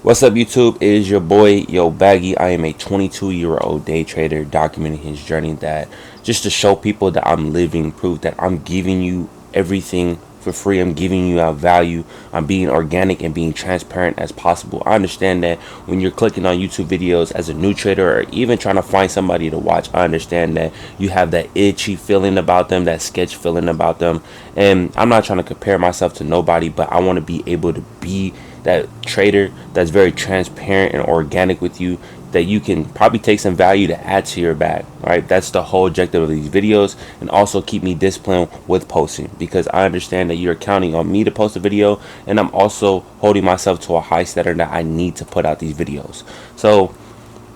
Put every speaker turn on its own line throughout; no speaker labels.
What's up, YouTube? It is your boy, Yo Baggy. I am a 22-year-old day trader documenting his journey, that just to show people that I'm living proof that I'm giving you everything for free. I'm giving you out value. I'm being organic and being transparent as possible. I understand that when you're clicking on YouTube videos as a new trader, or even trying to find somebody to watch, I understand that you have that itchy feeling about them, that sketch feeling about them. And I'm not trying to compare myself to nobody, but I want to be able to be that trader that's very transparent and organic with you, that you can probably take some value to add to your bag. Right, that's the whole objective of these videos, and also keep me disciplined with posting, because I understand that you're counting on me to post a video, and I'm also holding myself to a high standard that I need to put out these videos. So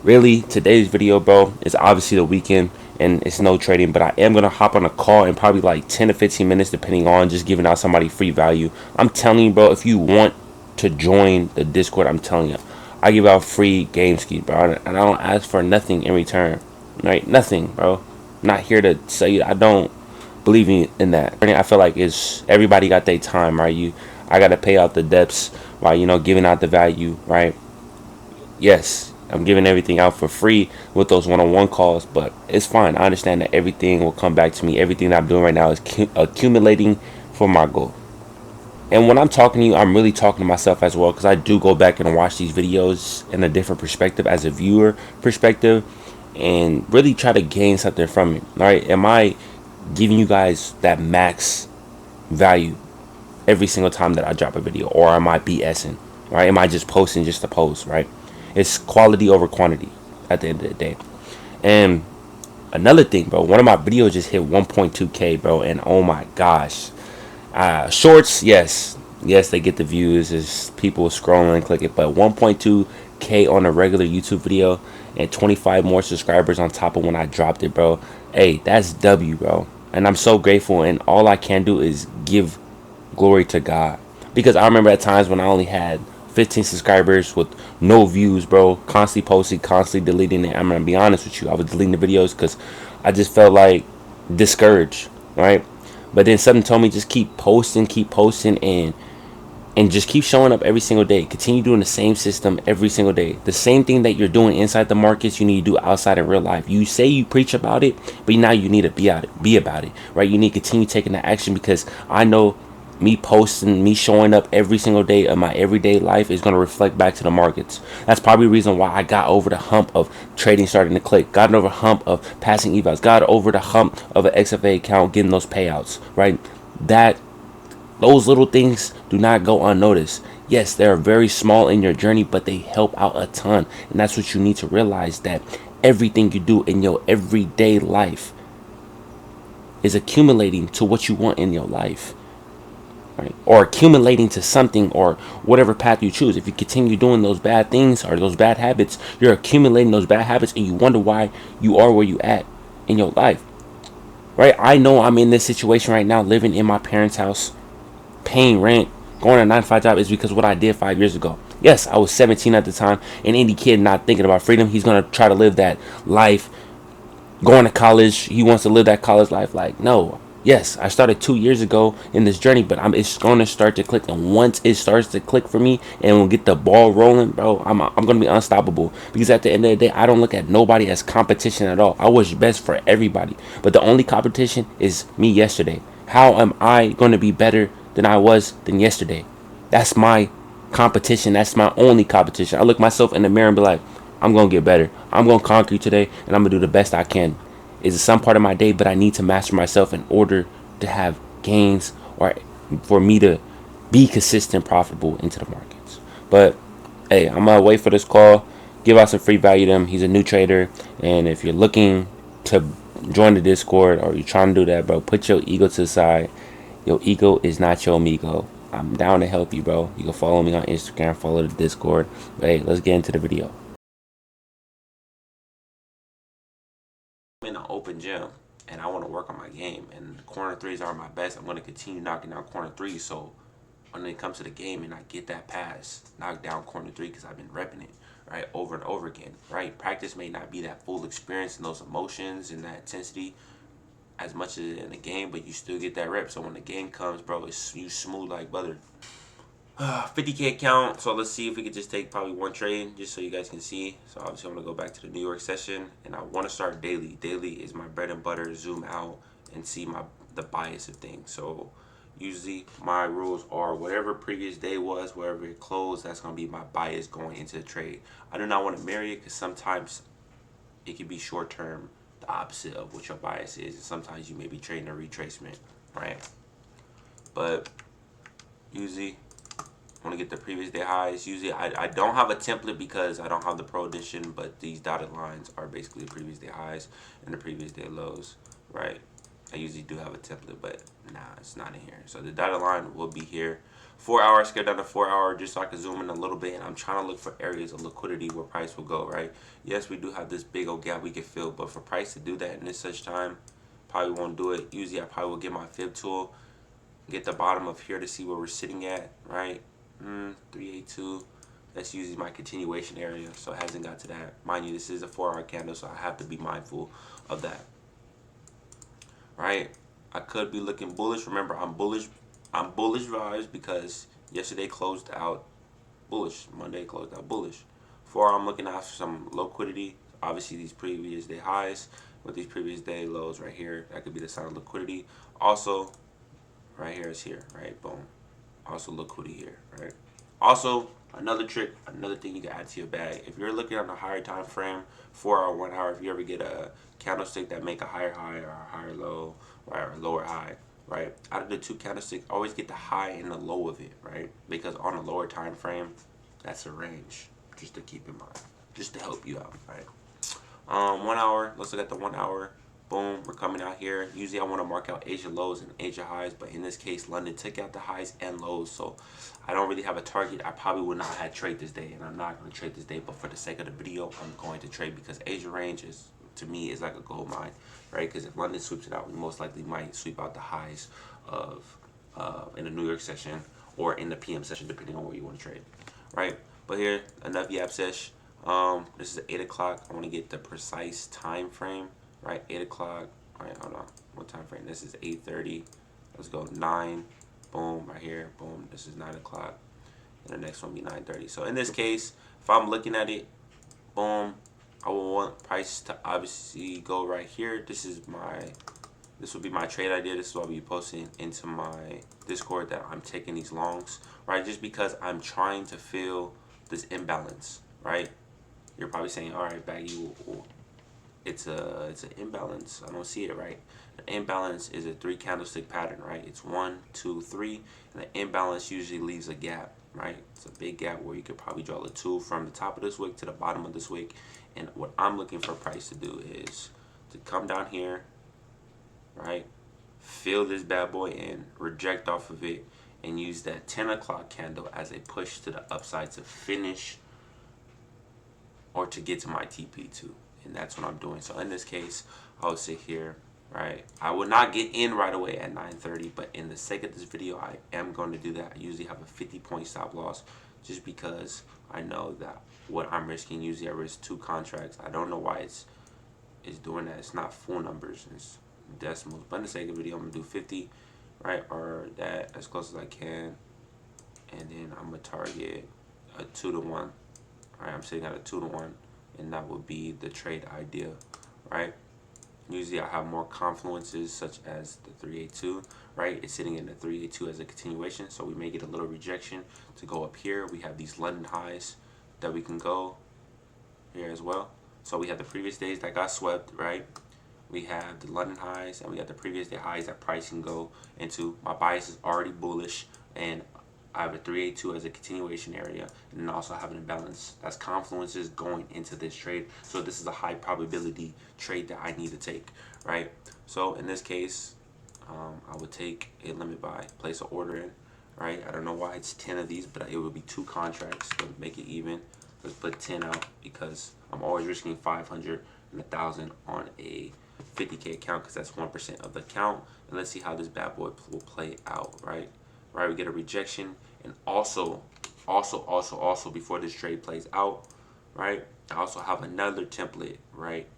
really, today's video, bro, is obviously the weekend and it's no trading, but I am gonna hop on a call in probably like 10 to 15 minutes, depending on just giving out somebody free value. I'm telling you, bro, if you want to join the Discord, I'm telling you, I give out free game skis, bro, and I don't ask for nothing in return. Right, nothing, bro. I'm not here to say I don't believe in that. I feel like it's everybody got their time, right? I gotta pay out the debts while giving out the value, right? Yes, I'm giving everything out for free with those one-on-one calls, but it's fine. I understand that everything will come back to me. Everything that I'm doing right now is accumulating for my goal. And when I'm talking to you, I'm really talking to myself as well, because I do go back and watch these videos in a different perspective, as a viewer perspective, and really try to gain something from it. All right, am I giving you guys that max value every single time that I drop a video, or am I BSing? Right? Am I just posting just to post? Right? It's quality over quantity at the end of the day. And another thing, bro, one of my videos just hit 1.2K, bro, and oh my gosh. Shorts, yes, they get the views, is people scrolling and clicking, but 1.2K on a regular YouTube video and 25 more subscribers on top of when I dropped it, bro. Hey, that's W, bro. And I'm so grateful, and all I can do is give glory to God, because I remember at times when I only had 15 subscribers with no views, bro, constantly posting, constantly deleting it. I'm gonna be honest with you, I was deleting the videos because I just felt like discouraged, right? But then something told me just keep posting, and just keep showing up every single day. Continue doing the same system every single day. The same thing that you're doing inside the markets, you need to do outside in real life. You say you preach about it, but now you need to be about it, right? You need to continue taking the action, because I know me posting, me showing up every single day of my everyday life is going to reflect back to the markets. That's probably the reason why I got over the hump of trading starting to click, got over the hump of passing evals, got over the hump of an XFA account getting those payouts, right? Those little things do not go unnoticed. Yes, they're very small in your journey, but they help out a ton. And that's what you need to realize, that everything you do in your everyday life is accumulating to what you want in your life. Right? Or accumulating to something, or whatever path you choose. If you continue doing those bad things or those bad habits, you're accumulating those bad habits, and you wonder why you are where you at in your life. Right? I know I'm in this situation right now, living in my parents' house, paying rent, going to a 9 to 5 job, is because of what I did 5 years ago. Yes, I was 17 at the time, and any kid not thinking about freedom, he's going to try to live that life. Going to college, he wants to live that college life. Like, no. Yes, I started 2 years ago in this journey, but it's going to start to click. And once it starts to click for me and we'll get the ball rolling, bro, I'm going to be unstoppable. Because at the end of the day, I don't look at nobody as competition at all. I wish best for everybody. But the only competition is me yesterday. How am I going to be better than I was than yesterday? That's my competition. That's my only competition. I look myself in the mirror and be like, I'm going to get better. I'm going to conquer you today, and I'm going to do the best I can. It's some part of my day, but I need to master myself in order to have gains, or for me to be consistent, profitable into the markets. But hey, I'm going to wait for this call, give out some free value to him. He's a new trader, and if you're looking to join the Discord, or you're trying to do that, bro, put your ego to the side. Your ego is not your amigo. I'm down to help you, bro. You can follow me on Instagram, follow the Discord. But hey, let's get into the video. I'm in an open gym, and I want to work on my game, and corner threes are my best. I'm going to continue knocking down corner threes, so when it comes to the game and I get that pass, knock down corner three, because I've been repping it, right, over and over again, right? Practice may not be that full experience and those emotions and that intensity as much as in the game, but you still get that rep. So when the game comes, bro, it's you smooth like butter. 50K account. So let's see if we could just take probably one trade just so you guys can see. So obviously I'm gonna go back to the New York session, and I want to start daily. Daily is my bread and butter. Zoom out and see the bias of things. So usually my rules are whatever previous day was, wherever it closed, that's gonna be my bias going into the trade. I do not want to marry it because sometimes it can be short term, the opposite of what your bias is, and sometimes you may be trading a retracement, right? But usually I want to get the previous day highs. Usually I don't have a template because I don't have the pro edition, but these dotted lines are basically the previous day highs and the previous day lows, right? I usually do have a template, but nah, it's not in here. So the dotted line will be here. 4 hours, scale down to 4 hour just so I can zoom in a little bit, and I'm trying to look for areas of liquidity where price will go, right? Yes, we do have this big old gap we can fill, but for price to do that in this such time, probably won't do it. Usually I probably will get my fib tool, get the bottom of here to see where we're sitting at, right? 382. That's usually my continuation area, so it hasn't got to that. Mind you, this is a 4 hour candle, so I have to be mindful of that, right? I could be looking bullish. Remember, I'm bullish vibes because yesterday closed out bullish. Monday closed out bullish. 4 hour, I'm looking at some liquidity. Obviously, these previous day highs with these previous day lows right here, that could be the sign of liquidity. Also, right here is here, right? Boom. Also liquidity here, right? Also, another trick, another thing you can add to your bag. If you're looking on a higher time frame, 4 hour, 1 hour, if you ever get a candlestick that make a higher high or a higher low, right, or a lower high, right? Out of the two candlesticks, always get the high and the low of it, right? Because on a lower time frame, that's a range, just to keep in mind, just to help you out, right? 1 hour, let's look at the 1 hour. Boom, we're coming out here. Usually I want to mark out Asia lows and Asia highs, but in this case, London took out the highs and lows, so I don't really have a target. I probably would not have trade this day, and I'm not going to trade this day, but for the sake of the video, I'm going to trade because Asia range is, to me, is like a gold mine, right? Because if London sweeps it out, we most likely might sweep out the highs of in the New York session or in the PM session, depending on where you want to trade, right? But here, enough yap sesh. This is 8 o'clock. I want to get the precise time frame. Right, 8 o'clock. All right, hold on. What time frame? This is 8:30. Let's go 9. Boom, right here. Boom. This is 9 o'clock. And the next one will be 9:30. So in this case, if I'm looking at it, boom, I will want price to obviously go right here. This will be my trade idea. This is what I'll be posting into my Discord that I'm taking these longs, right? Just because I'm trying to fill this imbalance, right? You're probably saying, all right, Baggy, it's an imbalance. I don't see it right. The imbalance is a 3 candlestick pattern, right? It's 1, 2, 3, and the imbalance usually leaves a gap, right? It's a big gap where you could probably draw a 2 from the top of this wick to the bottom of this wick. And what I'm looking for price to do is to come down here, right? Fill this bad boy in, reject off of it, and use that 10 o'clock candle as a push to the upside to finish or to get to my TP2. And that's what I'm doing. So in this case, I would sit here, right? I would not get in right away at 9:30, but in the sake of this video, I am going to do that. I usually have a 50-point stop loss just because I know that what I'm risking, usually I risk 2 contracts. I don't know why it's doing that. It's not full numbers, it's decimals. But in the sake of the video, I'm going to do 50, right? Or that as close as I can. And then I'm going to target a 2 to 1. All right, I'm sitting at a 2 to 1. And that would be the trade idea, right? Usually I have more confluences such as the 382, right? It's sitting in the 382 as a continuation, so we may get a little rejection to go up here. We have these London highs that we can go here as well. So we have the previous days that got swept, right? We have the London highs, and we got the previous day highs that price can go into. My bias is already bullish, and I have a 382 as a continuation area, and then also have an imbalance. That's confluences going into this trade. So this is a high probability trade that I need to take, right? So in this case, I would take a limit buy, place an order in, right? I don't know why it's 10 of these, but it would be 2 contracts to make it even. Let's put 10 out because I'm always risking 500 and 1,000 on a 50K account because that's 1% of the account. And let's see how this bad boy will play out, right? Right, we get a rejection, and also before this trade plays out, right, I also have another template, right?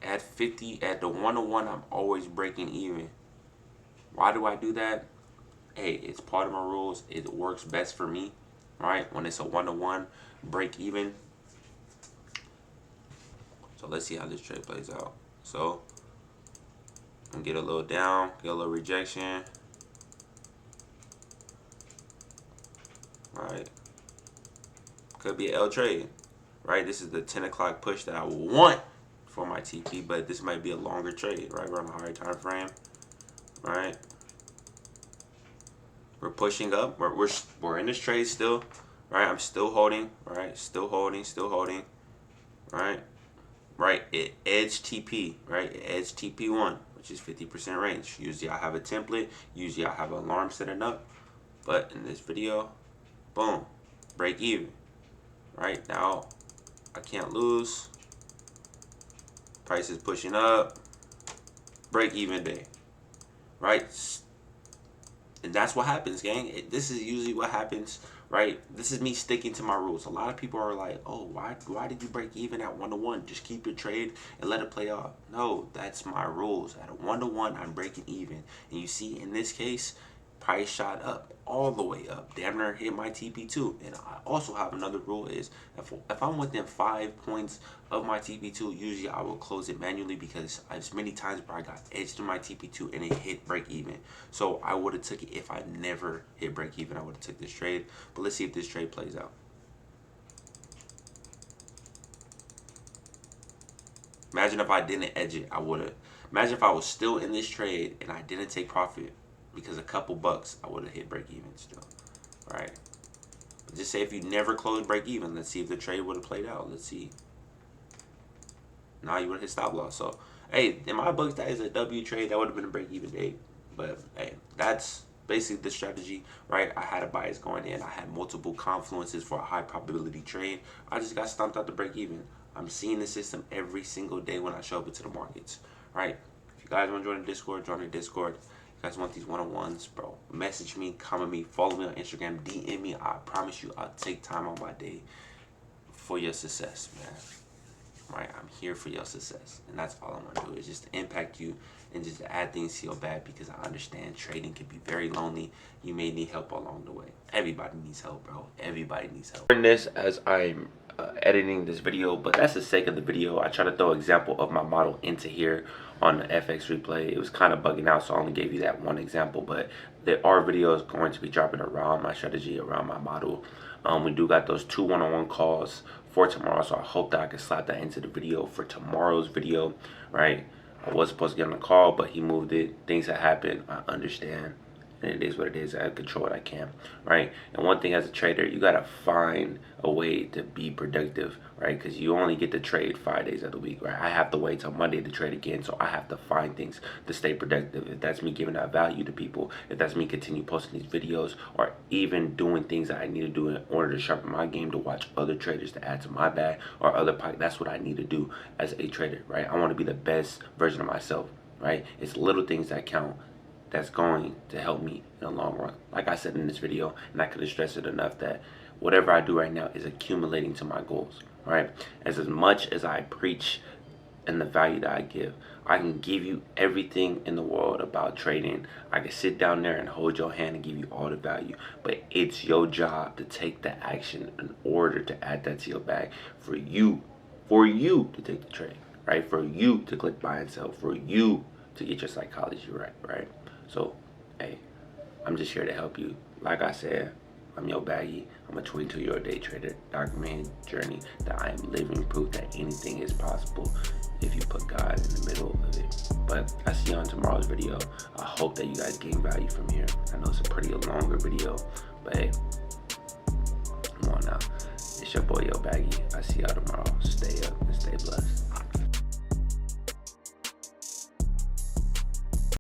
At 50, at the 1-to-1, I'm always breaking even. Why do I do that? Hey, it's part of my rules. It works best for me. right? When it's a 1-to-1 break even. So let's see how this trade plays out. So I'm gonna get a little down, get a little rejection. Right. Could be an L trade. Right. This is the 10 o'clock push that I want for my TP, but this might be a longer trade, right? We're on a higher time frame. Right. We're pushing up. We're in this trade still. Right. I'm still holding. Right. Still holding. Still holding. Right. Right. It edged TP. Right. It edged TP1, which is 50% range. Usually I have a template. Usually I have an alarm setting up. But in this video, boom, break even. Right now, I can't lose. Price is pushing up. Break even day. Right. And that's what happens, gang. This is usually what happens, right? This is me sticking to my rules. A lot of people are like, oh, why did you break even at 1-to-1? Just keep your trade and let it play out. No, that's my rules. At a 1-to-1, I'm breaking even. And you see, in this case, price shot up, all the way up. Damn near hit my TP2. And I also have another rule is, if I'm within 5 points of my TP2, usually I will close it manually, because there's many times where I got edged in my TP2 and it hit break even. So I would have took it if I never hit break even. I would have took this trade. But let's see if this trade plays out. Imagine if I didn't edge it, I would have. Imagine if I was still in this trade and I didn't take profit because a couple bucks, I would have hit break even still. All right. But just say if you never closed break even, let's see if the trade would have played out. Let's see. Now you would have hit stop loss. So, hey, in my books, that is a W trade. That would have been a break even day. But, hey, that's basically the strategy, right? I had a bias going in. I had multiple confluences for a high probability trade. I just got stumped out to break even. I'm seeing the system every single day when I show up into the markets, right? If you guys want to join the Discord, join the Discord. If you guys want these 1-on-1s, bro, message me, comment me, follow me on Instagram, DM me. I promise you I'll take time on my day for your success, man. Right? I'm here for your success. And that's all I want to do, is just to impact you and just to add things to your bag, because I understand trading can be very lonely. You may need help along the way. Everybody needs help, bro. Everybody needs help. In this, as I'm editing this video, but that's the sake of the video. I try to throw an example of my model into here on the FX replay. It was kind of bugging out, so I only gave you that one example, but there are videos going to be dropping around my strategy, around my model. We do got those 2 1-on-1 calls for tomorrow, so I hope that I can slap that into the video for tomorrow's video, right? I was supposed to get on the call, but he moved it. Things that happen, I understand. And it is what it is. I control what I can, right? And one thing as a trader, you got to find a way to be productive, right? Because you only get to trade 5 days of the week, right? I have to wait till Monday to trade again, so I have to find things to stay productive. If that's me giving that value to people, if that's me continue posting these videos, or even doing things that I need to do in order to sharpen my game, to watch other traders to add to my bag, or other pockets, that's what I need to do as a trader, right? I want to be the best version of myself, right? It's little things that count, that's going to help me in the long run. Like I said in this video, and I couldn't stress it enough, that whatever I do right now is accumulating to my goals, right? As much as I preach and the value that I give, I can give you everything in the world about trading. I can sit down there and hold your hand and give you all the value, but it's your job to take the action in order to add that to your bag, for you to take the trade, right? For you to click buy and sell, for you to get your psychology right, right? So, hey, I'm just here to help you. Like I said, I'm Yo Baggy. I'm a 22-year-old day trader, documenting journey that I am living proof that anything is possible if you put God in the middle of it. But I see you on tomorrow's video. I hope that you guys gain value from here. I know it's a pretty longer video, but hey, come on now. It's your boy Yo Baggy. I see y'all tomorrow. Stay up and stay blessed.